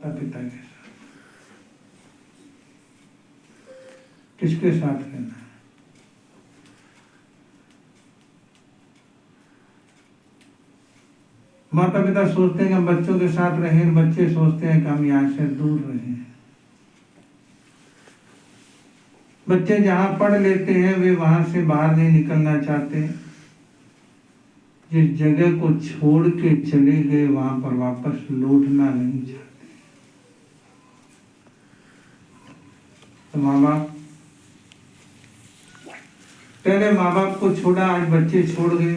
माता पिता के साथ। किसके साथ रहना है? माता पिता सोचते हैं कि हम बच्चों के साथ रहें, बच्चे सोचते हैं कि हम यहाँ से दूर रहें। बच्चे जहाँ पढ़ लेते हैं वे वहां से बाहर नहीं निकलना चाहते। जिस जगह को छोड़ के चले गए वहां पर वापस लौटना नहीं चाहते। तो माँ बाप, पहले माँ बाप को छोड़ा, आज बच्चे छोड़ गए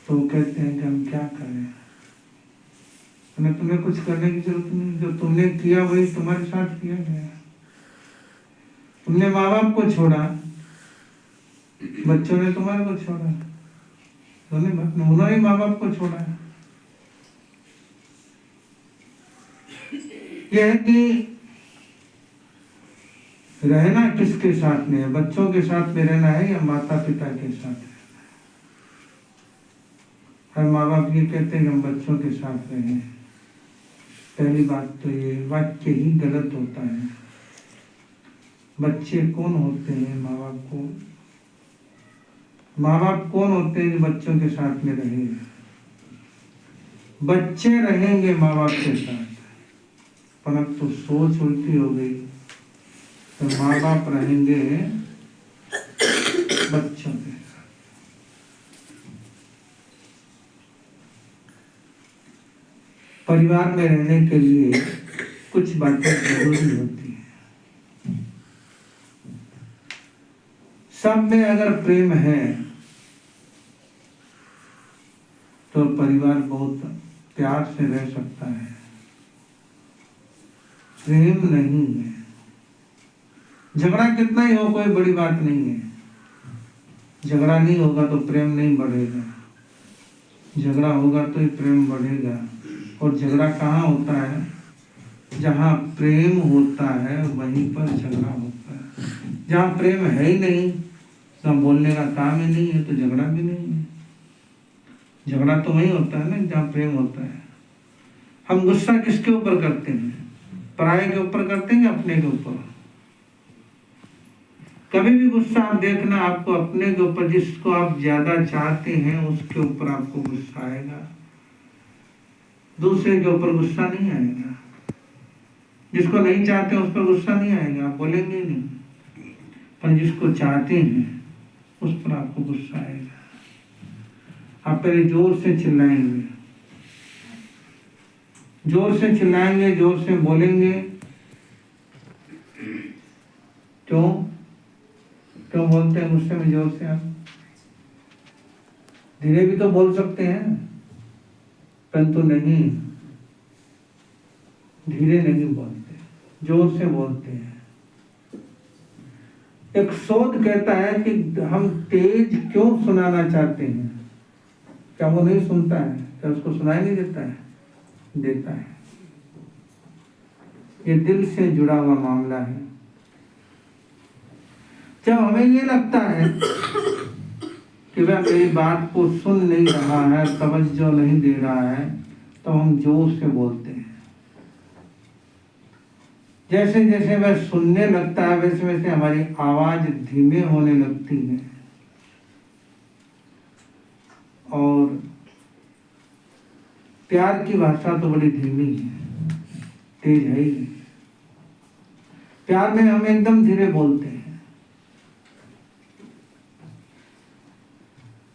तो कहते हैं कि हम क्या करें, तुम्हें कुछ करने की जरूरत नहीं, जो तुमने किया वही तुम्हारे साथ किया गया। तुमने माँ बाप को छोड़ा, बच्चों ने तुम्हारे को छोड़ा, उन्होंने माँ बाप को छोड़ा। यह है कि रहना किसके साथ में है, बच्चों के साथ में रहना है या माता पिता के साथ रहना है। हर माँ बाप ये कहते हैं कि हम बच्चों के साथ रहें। पहली बात तो ये वाक्य ही गलत होता है। बच्चे कौन होते हैं माँ बाप को? माँ बाप कौन होते हैं जो बच्चों के साथ में रहेंगे? बच्चे रहेंगे माँ बाप के साथ, परंतु सोच उल्टी हो गई तो माँ बाप रहेंगे बच्चों के साथ। परिवार में रहने के लिए कुछ बातें जरूरी होती है। सब में अगर प्रेम है तो परिवार बहुत प्यार से रह सकता है। प्रेम नहीं है, झगड़ा कितना ही हो कोई बड़ी बात नहीं है। झगड़ा नहीं होगा तो प्रेम नहीं बढ़ेगा, झगड़ा होगा तो ही प्रेम बढ़ेगा। और झगड़ा कहाँ होता है? जहाँ प्रेम होता है वहीं पर झगड़ा होता है। जहाँ प्रेम है ही नहीं, ना बोलने का काम ही नहीं है, तो झगड़ा भी नहीं है। झगड़ा तो वही होता है ना जहाँ प्रेम होता है। हम गुस्सा किसके ऊपर करते हैं? पराये के ऊपर करते हैं या अपने के ऊपर? कभी भी गुस्सा आप देखना, आपको अपने के ऊपर, जिसको आप ज्यादा चाहते हैं उसके ऊपर आपको गुस्सा आएगा, दूसरे के ऊपर गुस्सा नहीं आएगा। जिसको नहीं चाहते उस पर गुस्सा नहीं आएगा, आप बोलेंगे नहीं। पर जिसको चाहते हैं उस पर आपको गुस्सा आएगा। आप पहले जोर से चिल्लाएंगे, जोर से चिल्लाएंगे, जोर से बोलेंगे। क्यों क्यों बोलते हैं गुस्से में जोर से? आप धीरे भी तो बोल सकते हैं, परंतु नहीं, धीरे नहीं बोलते, जोर से बोलते हैं। एक शोध कहता है कि हम तेज क्यों सुनाना चाहते हैं? क्या वो नहीं सुनता है? क्या उसको सुनाई नहीं देता है? देता है। ये दिल से जुड़ा हुआ मामला है। जब हमें ये लगता है कि वह मेरी बात को सुन नहीं रहा है, तवज्जो नहीं दे रहा है, तो हम जोर से बोलते हैं। जैसे जैसे वह सुनने लगता है वैसे वैसे हमारी आवाज धीमे होने लगती है। और प्यार की भाषा तो बड़ी धीमी है, तेज है ही। प्यार में हम एकदम धीरे बोलते हैं,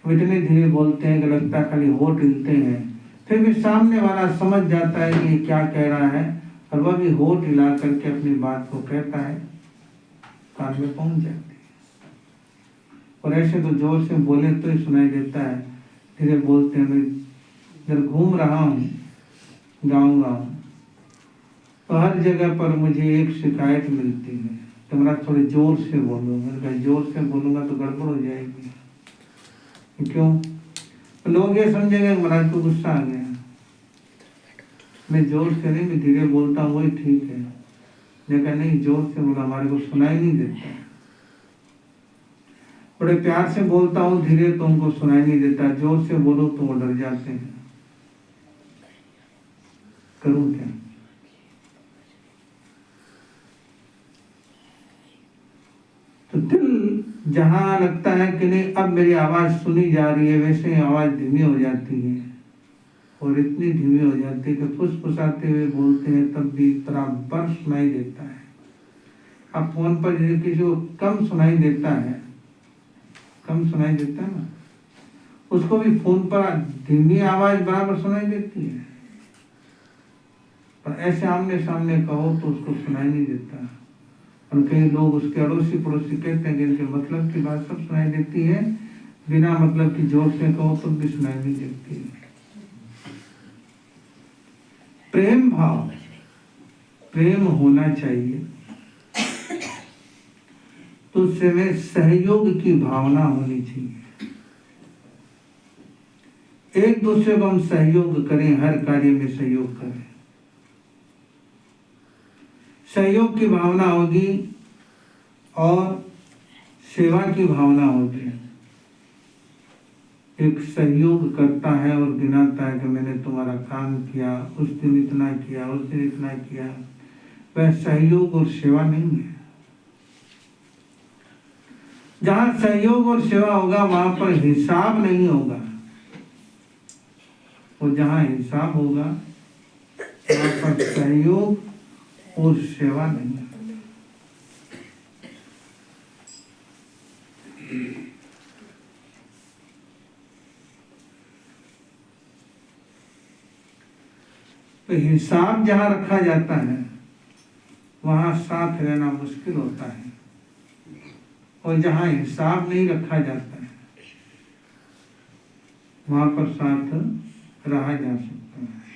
इतने धीरे बोलते हैं कि लगता है खाली होठ हिलते हैं। फिर भी सामने वाला समझ जाता है कि क्या कह रहा है, और वह भी होठ हिला करके अपनी बात को कहता है, कान में पहुंच जाती है। और ऐसे तो जोर से बोले तो ही सुनाई देता है, धीरे बोलते हैं। मैं इधर घूम रहा हूँ गाँव तो हर जगह पर मुझे एक शिकायत मिलती है, तुम्हारा थोड़ी जोर से बोलो। मैंने कहा जोर से बोलूंगा तो गड़बड़ हो जाएगी। क्यों? तो लोग ये समझेंगे महाराज को गुस्सा आ गया। मैं जोर से नहीं, मैं धीरे बोलता हूँ, वही ठीक है। लेकिन नहीं, जोर से बोला हमारे को सुनाई नहीं देता। बड़े प्यार से बोलता हूँ धीरे तो उनको सुनाई नहीं देता, जोर से बोलो तो वो डर जाते हैं। करूं क्या? तो दिल जहां लगता है कि नहीं अब मेरी आवाज सुनी जा रही है, वैसे ही आवाज धीमी हो जाती है, और इतनी धीमी हो जाती है कि फुसफुसाते हुए बोलते हैं तब भी बराबर सुनाई देता है। अब फोन पर यदि किसी को कम सुनाई देता है, कम सुनाई देता है ना, उसको भी फोन पर धीमी आवाज बराबर सुनाई देती है, पर ऐसे आमने सामने कहो तो उसको सुनाई नहीं देता। और कई लोग उसके अड़ोसी पड़ोसी कहते हैं कि इनके मतलब की बात सब सुनाई देती है, बिना मतलब की जोर से कहो तो भी सुनाई नहीं देती है। प्रेम भाव, प्रेम होना चाहिए, तो उससे में सहयोग की भावना होनी चाहिए। एक दूसरे को हम सहयोग करें, हर कार्य में सहयोग करें। सहयोग की भावना होगी और सेवा की भावना होगी। एक सहयोग करता है और गिनाता है कि मैंने तुम्हारा काम किया, उस दिन इतना किया, उस दिन इतना किया, वह सहयोग और सेवा नहीं है। जहां सहयोग और सेवा होगा वहां पर हिसाब नहीं होगा, और जहां हिसाब होगा वहां पर सहयोग और सेवा नहीं है। तो हिसाब जहां रखा जाता है वहां साथ रहना मुश्किल होता है, और जहां हिसाब नहीं रखा जाता है वहां पर साथ रहा जा सकता है।